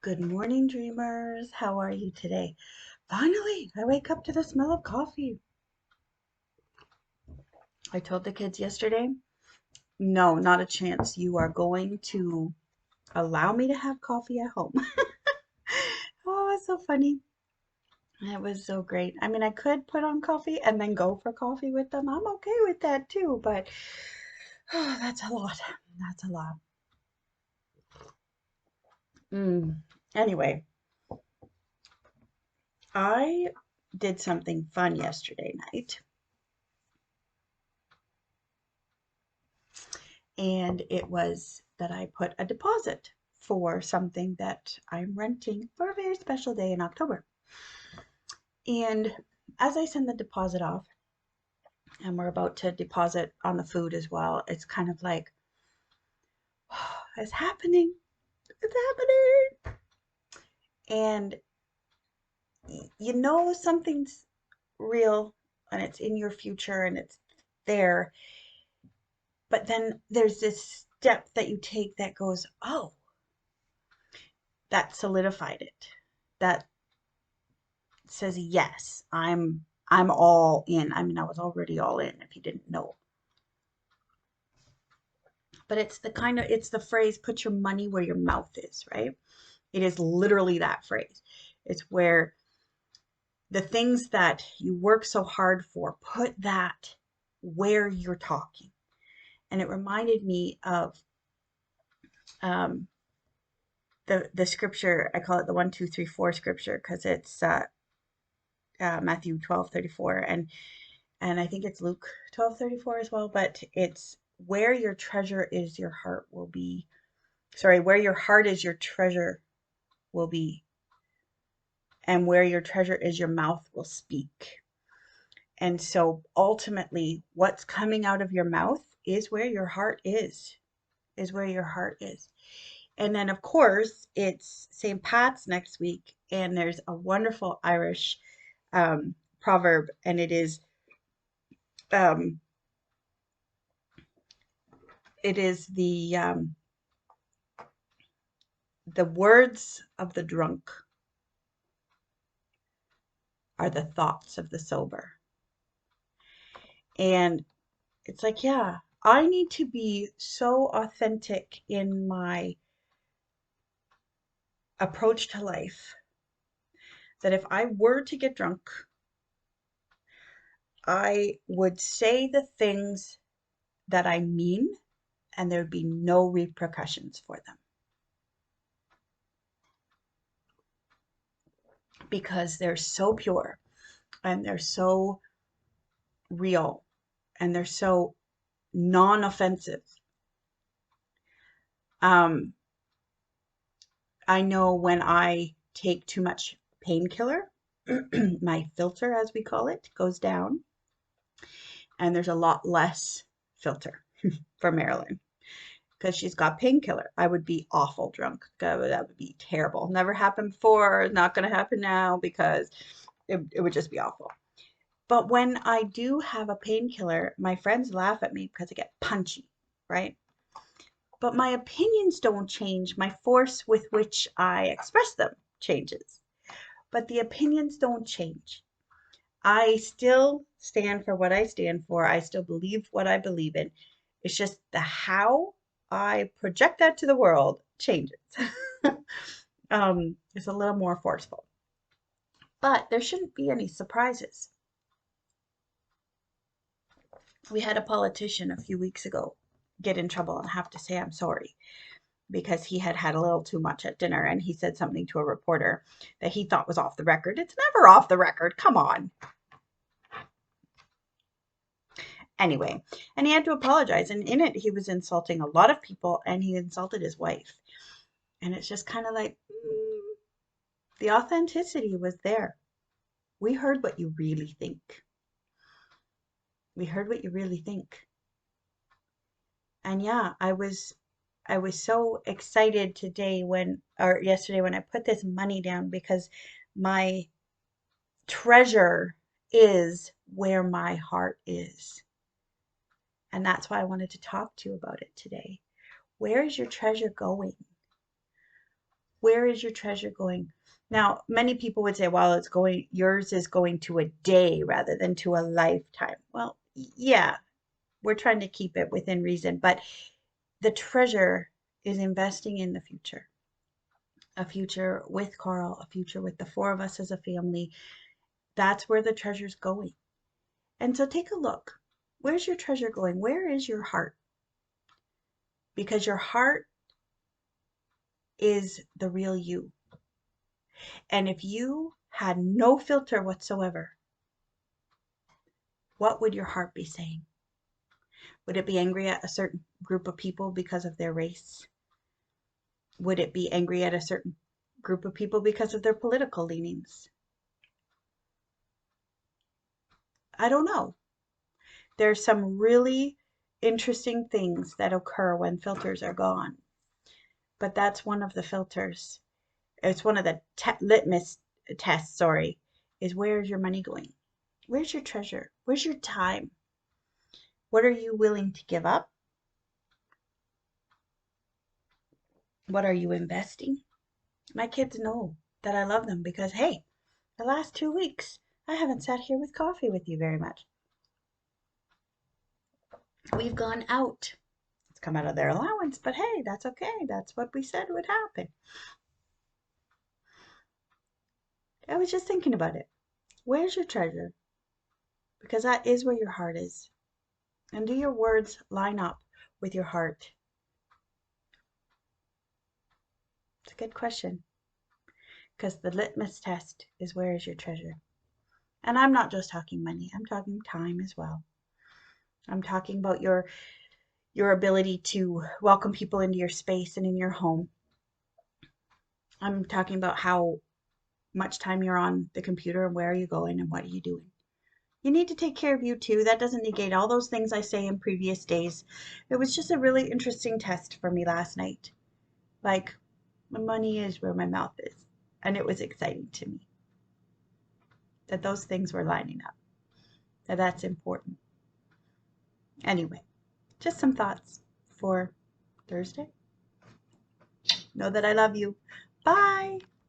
Good morning, dreamers. How are you today? Finally, I wake up to the smell of coffee. I told the kids yesterday, no, not a chance. You are going to allow me to have coffee at home. Oh, it's so funny. It was so great. I mean, I could put on coffee and then go for coffee with them. I'm okay with that too, but oh, that's a lot. That's a lot. Anyway, I did something fun yesterday night. And it was that I put a deposit for something that I'm renting for a very special day in October. And as I send the deposit off, and we're about to deposit on the food as well, it's kind of like, oh, it's happening. It's happening. And you know something's real and it's in your future and it's there. But then there's this step that you take that goes, oh, that solidified it. That says yes, I'm all in. I mean, I was already all in if you didn't know. But it's the phrase put your money where your mouth is, right? It is literally that phrase. It's where the things that you work so hard for, put that where you're talking. And it reminded me of um, the scripture. I call it the 1, 2, 3, 4 scripture because it's Matthew 12:34 and I think it's Luke 12:34 as well, but it's where your treasure is, your heart will be. Sorry, where your heart is, your treasure will be. And where your treasure is, your mouth will speak. And so ultimately, what's coming out of your mouth is where your heart is where your heart is. And then, of course, it's St. Pat's next week, and there's a wonderful Irish proverb, and um, it is the words of the drunk are the thoughts of the sober. And it's like, yeah, I need to be so authentic in my approach to life that if I were to get drunk, I would say the things that I mean and there'd be no repercussions for them because they're so pure and they're so real and they're so non-offensive. Um, I know when I take too much painkiller, my filter, as we call it, goes down, and there's a lot less filter for Marilyn because she's got painkiller. I would be awful drunk. That would be terrible. Never happened before, not going to happen now because it would just be awful. But when I do have a painkiller, my friends laugh at me because I get punchy, right? But my opinions don't change. My force with which I express them changes. But the opinions don't change. I still stand for what I stand for. I still believe what I believe in. It's just the how I project that to the world changes. It's a little more forceful. But there shouldn't be any surprises. We had a politician a few weeks ago get in trouble and have to say I'm sorry because he had had a little too much at dinner and he said something to a reporter that he thought was off the record. It's never off the record. Come on. Anyway, and he had to apologize. And in it, he was insulting a lot of people and he insulted his wife. And it's just kind of like the authenticity was there. We heard what you really think. We heard what you really think. And yeah, I was so excited today or yesterday when I put this money down because my treasure is where my heart is. And that's why I wanted to talk to you about it today. Where is your treasure going? Where is your treasure going? Now, many people would say, well, yours is going to a day rather than to a lifetime. Well, yeah, we're trying to keep it within reason, but the treasure is investing in the future. A future with Carl, a future with the four of us as a family. That's where the treasure's going. And so take a look. Where's your treasure going? Where is your heart? Because your heart is the real you. And if you had no filter whatsoever, what would your heart be saying? Would it be angry at a certain group of people because of their race? Would it be angry at a certain group of people because of their political leanings? I don't know. There's some really interesting things that occur when filters are gone. But that's one of the filters. It's one of the litmus tests, is where's your money going? Where's your treasure? Where's your time? What are you willing to give up? What are you investing? My kids know that I love them because, hey, the last 2 weeks, I haven't sat here with coffee with you very much. We've gone out. It's come out of their allowance, but hey, that's okay. That's what we said would happen. I was just thinking about it. Where's your treasure? Because that is where your heart is. And do your words line up with your heart? It's a good question. Because the litmus test is where is your treasure? And I'm not just talking money. I'm talking time as well. I'm talking about your ability to welcome people into your space and in your home. I'm talking about how much time you're on the computer and where are you going and what are you doing. You need to take care of you too. That doesn't negate all those things I say in previous days. It was just a really interesting test for me last night. Like, my money is where my mouth is. And it was exciting to me that those things were lining up. That's important. Anyway, just some thoughts for Thursday. Know that I love you. Bye.